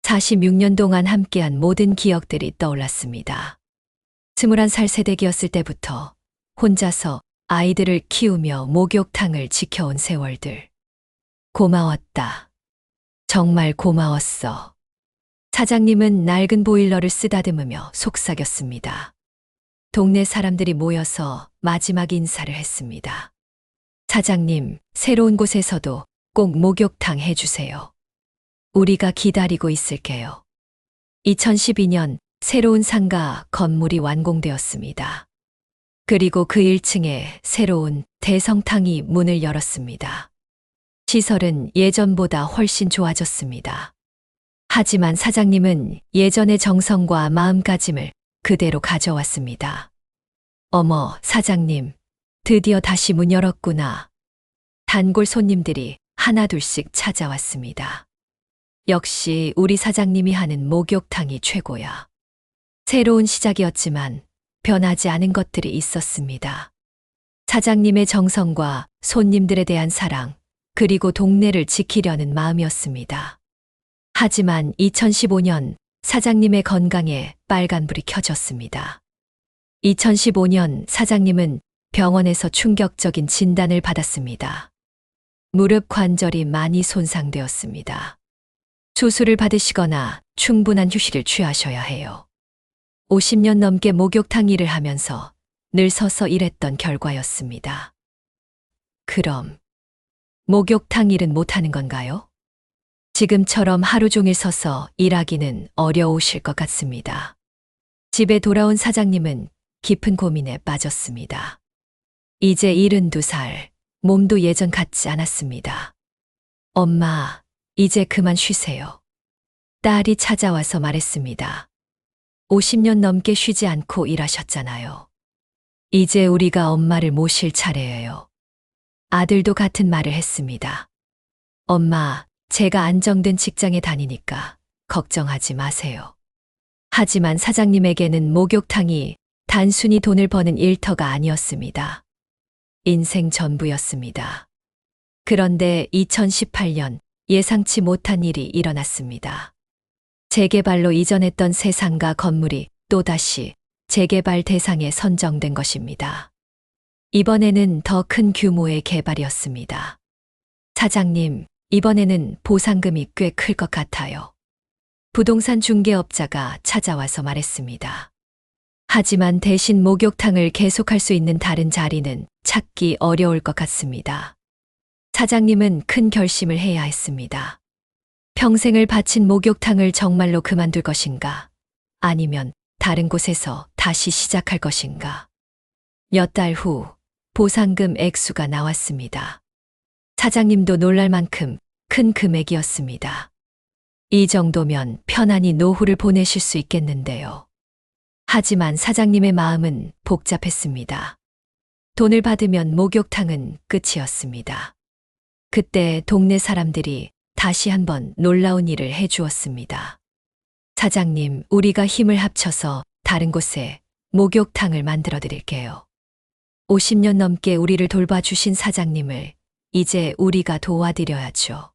46년 동안 함께한 모든 기억들이 떠올랐습니다. 21살 새댁이었을 때부터 혼자서 아이들을 키우며 목욕탕을 지켜온 세월들. 고마웠다. 정말 고마웠어. 사장님은 낡은 보일러를 쓰다듬으며 속삭였습니다. 동네 사람들이 모여서 마지막 인사를 했습니다. 사장님, 새로운 곳에서도 꼭 목욕탕 해주세요. 우리가 기다리고 있을게요. 2012년 새로운 상가 건물이 완공되었습니다. 그리고 그 1층에 새로운 대성탕이 문을 열었습니다. 시설은 예전보다 훨씬 좋아졌습니다. 하지만 사장님은 예전의 정성과 마음가짐을 그대로 가져왔습니다. 어머, 사장님, 드디어 다시 문 열었구나. 단골 손님들이 하나둘씩 찾아왔습니다. 역시 우리 사장님이 하는 목욕탕이 최고야. 새로운 시작이었지만 변하지 않은 것들이 있었습니다. 사장님의 정성과 손님들에 대한 사랑, 그리고 동네를 지키려는 마음이었습니다. 하지만 2015년 사장님의 건강에 빨간불이 켜졌습니다. 2015년 사장님은 병원에서 충격적인 진단을 받았습니다. 무릎 관절이 많이 손상되었습니다. 수술을 받으시거나 충분한 휴식을 취하셔야 해요. 50년 넘게 목욕탕 일을 하면서 늘 서서 일했던 결과였습니다. 그럼 목욕탕 일은 못하는 건가요? 지금처럼 하루 종일 서서 일하기는 어려우실 것 같습니다. 집에 돌아온 사장님은 깊은 고민에 빠졌습니다. 이제 72살, 몸도 예전 같지 않았습니다. 엄마, 이제 그만 쉬세요. 딸이 찾아와서 말했습니다. 50년 넘게 쉬지 않고 일하셨잖아요. 이제 우리가 엄마를 모실 차례예요. 아들도 같은 말을 했습니다. 엄마, 제가 안정된 직장에 다니니까 걱정하지 마세요. 하지만 사장님에게는 목욕탕이 단순히 돈을 버는 일터가 아니었습니다. 인생 전부였습니다. 그런데 2018년 예상치 못한 일이 일어났습니다. 재개발로 이전했던 세상과 건물이 또다시 재개발 대상에 선정된 것입니다. 이번에는 더 큰 규모의 개발이었습니다. 사장님, 이번에는 보상금이 꽤 클 것 같아요. 부동산 중개업자가 찾아와서 말했습니다. 하지만 대신 목욕탕을 계속할 수 있는 다른 자리는 찾기 어려울 것 같습니다. 사장님은 큰 결심을 해야 했습니다. 평생을 바친 목욕탕을 정말로 그만둘 것인가? 아니면 다른 곳에서 다시 시작할 것인가? 몇 달 후 보상금 액수가 나왔습니다. 사장님도 놀랄 만큼 큰 금액이었습니다. 이 정도면 편안히 노후를 보내실 수 있겠는데요. 하지만 사장님의 마음은 복잡했습니다. 돈을 받으면 목욕탕은 끝이었습니다. 그때 동네 사람들이 다시 한번 놀라운 일을 해주었습니다. 사장님, 우리가 힘을 합쳐서 다른 곳에 목욕탕을 만들어 드릴게요. 50년 넘게 우리를 돌봐주신 사장님을 이제 우리가 도와드려야죠.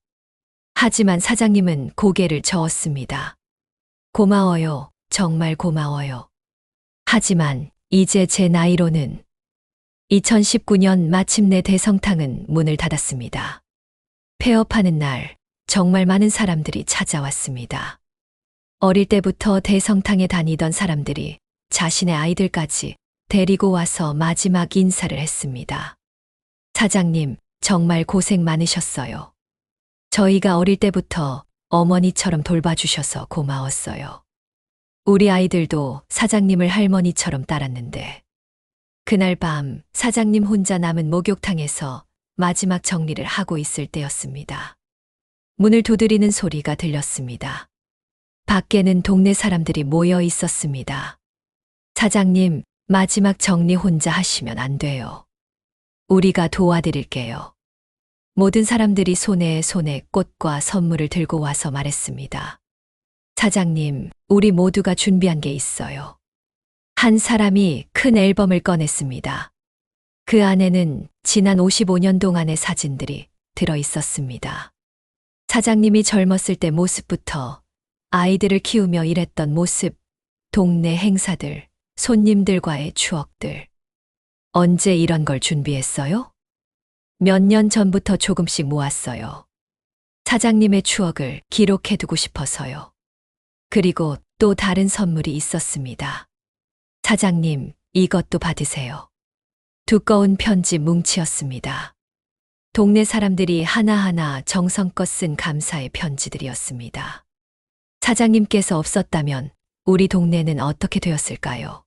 하지만 사장님은 고개를 저었습니다. 고마워요. 정말 고마워요. 하지만 이제 제 나이로는 2019년 마침내 대성탕은 문을 닫았습니다. 폐업하는 날 정말 많은 사람들이 찾아왔습니다. 어릴 때부터 대성탕에 다니던 사람들이 자신의 아이들까지 데리고 와서 마지막 인사를 했습니다. 사장님, 정말 고생 많으셨어요. 저희가 어릴 때부터 어머니처럼 돌봐주셔서 고마웠어요. 우리 아이들도 사장님을 할머니처럼 따랐는데 그날 밤 사장님 혼자 남은 목욕탕에서 마지막 정리를 하고 있을 때였습니다. 문을 두드리는 소리가 들렸습니다. 밖에는 동네 사람들이 모여 있었습니다. 사장님, 마지막 정리 혼자 하시면 안 돼요. 우리가 도와드릴게요. 모든 사람들이 손에 꽃과 선물을 들고 와서 말했습니다. 사장님, 우리 모두가 준비한 게 있어요. 한 사람이 큰 앨범을 꺼냈습니다. 그 안에는 지난 55년 동안의 사진들이 들어 있었습니다. 사장님이 젊었을 때 모습부터 아이들을 키우며 일했던 모습, 동네 행사들, 손님들과의 추억들. 언제 이런 걸 준비했어요? 몇 년 전부터 조금씩 모았어요. 사장님의 추억을 기록해두고 싶어서요. 그리고 또 다른 선물이 있었습니다. 사장님, 이것도 받으세요. 두꺼운 편지 뭉치였습니다. 동네 사람들이 하나하나 정성껏 쓴 감사의 편지들이었습니다. 사장님께서 없었다면 우리 동네는 어떻게 되었을까요?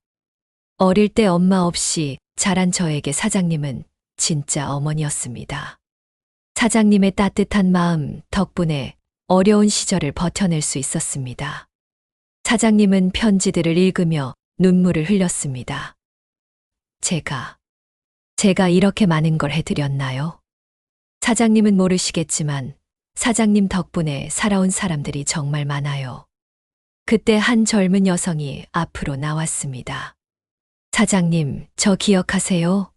어릴 때 엄마 없이 자란 저에게 사장님은 진짜 어머니였습니다. 사장님의 따뜻한 마음 덕분에 어려운 시절을 버텨낼 수 있었습니다. 사장님은 편지들을 읽으며 눈물을 흘렸습니다. 제가 이렇게 많은 걸 해드렸나요? 사장님은 모르시겠지만 사장님 덕분에 살아온 사람들이 정말 많아요. 그때 한 젊은 여성이 앞으로 나왔습니다. 사장님, 저 기억하세요?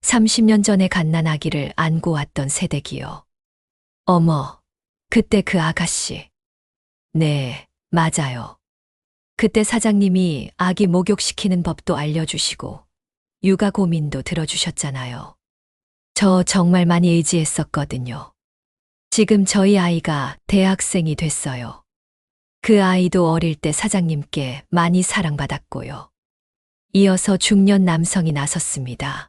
30년 전에 갓난 아기를 안고 왔던 새댁이요. 어머, 그때 그 아가씨. 네, 맞아요. 그때 사장님이 아기 목욕시키는 법도 알려주시고 육아 고민도 들어주셨잖아요. 저 정말 많이 의지했었거든요. 지금 저희 아이가 대학생이 됐어요. 그 아이도 어릴 때 사장님께 많이 사랑받았고요. 이어서 중년 남성이 나섰습니다.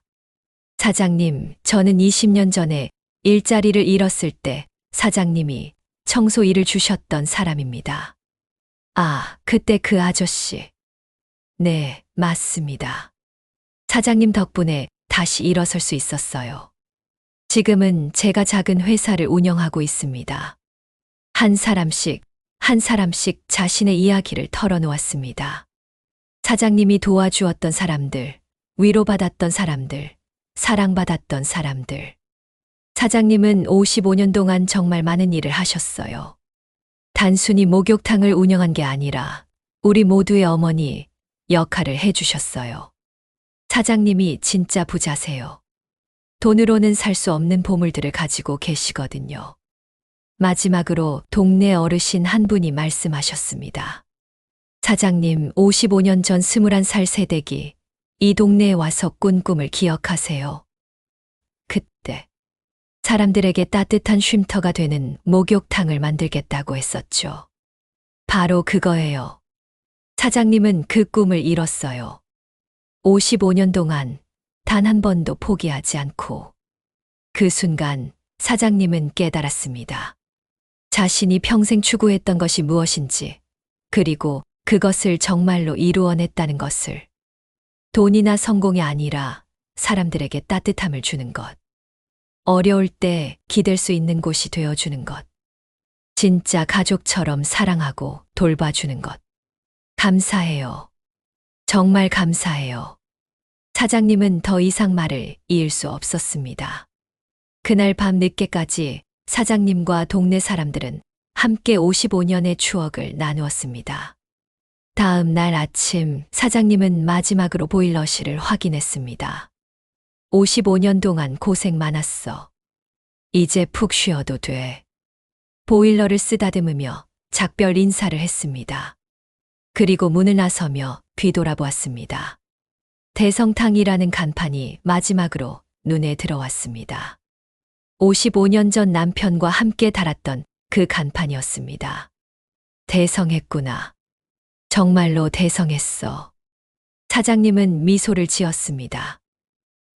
사장님, 저는 20년 전에 일자리를 잃었을 때 사장님이 청소 일을 주셨던 사람입니다. 아, 그때 그 아저씨. 네, 맞습니다. 사장님 덕분에 다시 일어설 수 있었어요. 지금은 제가 작은 회사를 운영하고 있습니다. 한 사람씩, 한 사람씩 자신의 이야기를 털어놓았습니다. 사장님이 도와주었던 사람들, 위로받았던 사람들, 사랑받았던 사람들. 사장님은 55년 동안 정말 많은 일을 하셨어요. 단순히 목욕탕을 운영한 게 아니라 우리 모두의 어머니 역할을 해주셨어요. 사장님이 진짜 부자세요. 돈으로는 살 수 없는 보물들을 가지고 계시거든요. 마지막으로 동네 어르신 한 분이 말씀하셨습니다. 사장님, 55년 전 21살 새댁이 이 동네에 와서 꾼 꿈을 기억하세요. 그때 사람들에게 따뜻한 쉼터가 되는 목욕탕을 만들겠다고 했었죠. 바로 그거예요. 사장님은 그 꿈을 이뤘어요. 55년 동안 단 한 번도 포기하지 않고. 그 순간 사장님은 깨달았습니다. 자신이 평생 추구했던 것이 무엇인지, 그리고 그것을 정말로 이루어냈다는 것을. 돈이나 성공이 아니라 사람들에게 따뜻함을 주는 것. 어려울 때 기댈 수 있는 곳이 되어주는 것. 진짜 가족처럼 사랑하고 돌봐주는 것. 감사해요. 정말 감사해요. 사장님은 더 이상 말을 이을 수 없었습니다. 그날 밤 늦게까지 사장님과 동네 사람들은 함께 55년의 추억을 나누었습니다. 다음 날 아침 사장님은 마지막으로 보일러실을 확인했습니다. 55년 동안 고생 많았어. 이제 푹 쉬어도 돼. 보일러를 쓰다듬으며 작별 인사를 했습니다. 그리고 문을 나서며 뒤돌아보았습니다. 대성탕이라는 간판이 마지막으로 눈에 들어왔습니다. 55년 전 남편과 함께 달았던 그 간판이었습니다. 대성했구나. 정말로 대성했어. 사장님은 미소를 지었습니다.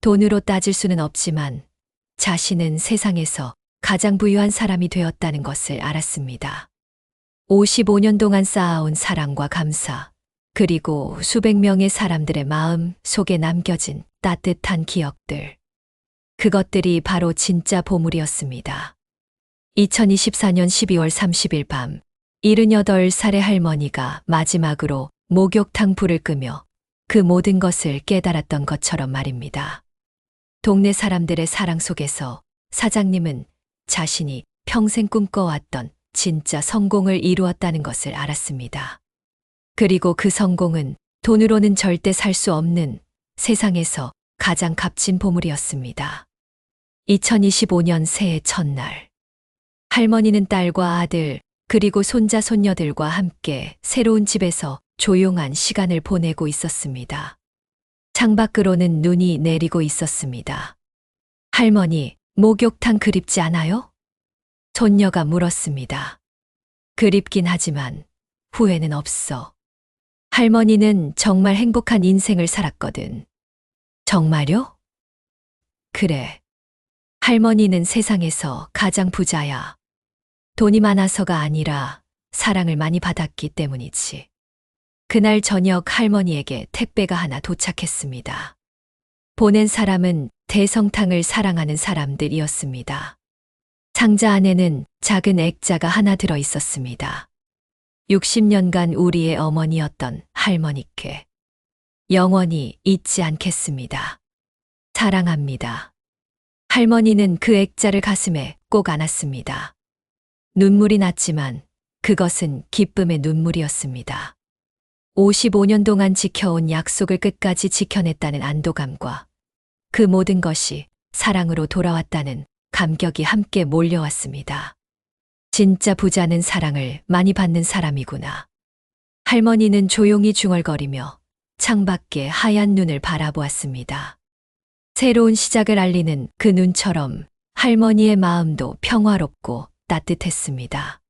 돈으로 따질 수는 없지만 자신은 세상에서 가장 부유한 사람이 되었다는 것을 알았습니다. 55년 동안 쌓아온 사랑과 감사, 그리고 수백 명의 사람들의 마음 속에 남겨진 따뜻한 기억들. 그것들이 바로 진짜 보물이었습니다. 2024년 12월 30일 밤, 78살의 할머니가 마지막으로 목욕탕 불을 끄며 그 모든 것을 깨달았던 것처럼 말입니다. 동네 사람들의 사랑 속에서 사장님은 자신이 평생 꿈꿔왔던 진짜 성공을 이루었다는 것을 알았습니다. 그리고 그 성공은 돈으로는 절대 살 수 없는 세상에서 가장 값진 보물이었습니다. 2025년 새해 첫날, 할머니는 딸과 아들, 그리고 손자 손녀들과 함께 새로운 집에서 조용한 시간을 보내고 있었습니다. 창밖으로는 눈이 내리고 있었습니다. 할머니, 목욕탕 그립지 않아요? 손녀가 물었습니다. 그립긴 하지만 후회는 없어. 할머니는 정말 행복한 인생을 살았거든. 정말요? 그래. 할머니는 세상에서 가장 부자야. 돈이 많아서가 아니라 사랑을 많이 받았기 때문이지. 그날 저녁 할머니에게 택배가 하나 도착했습니다. 보낸 사람은 대성탕을 사랑하는 사람들이었습니다. 상자 안에는 작은 액자가 하나 들어 있었습니다. 60년간 우리의 어머니였던 할머니께 영원히 잊지 않겠습니다. 사랑합니다. 할머니는 그 액자를 가슴에 꼭 안았습니다. 눈물이 났지만 그것은 기쁨의 눈물이었습니다. 55년 동안 지켜온 약속을 끝까지 지켜냈다는 안도감과 그 모든 것이 사랑으로 돌아왔다는 감격이 함께 몰려왔습니다. 진짜 부자는 사랑을 많이 받는 사람이구나. 할머니는 조용히 중얼거리며 창밖에 하얀 눈을 바라보았습니다. 새로운 시작을 알리는 그 눈처럼 할머니의 마음도 평화롭고 따뜻했습니다.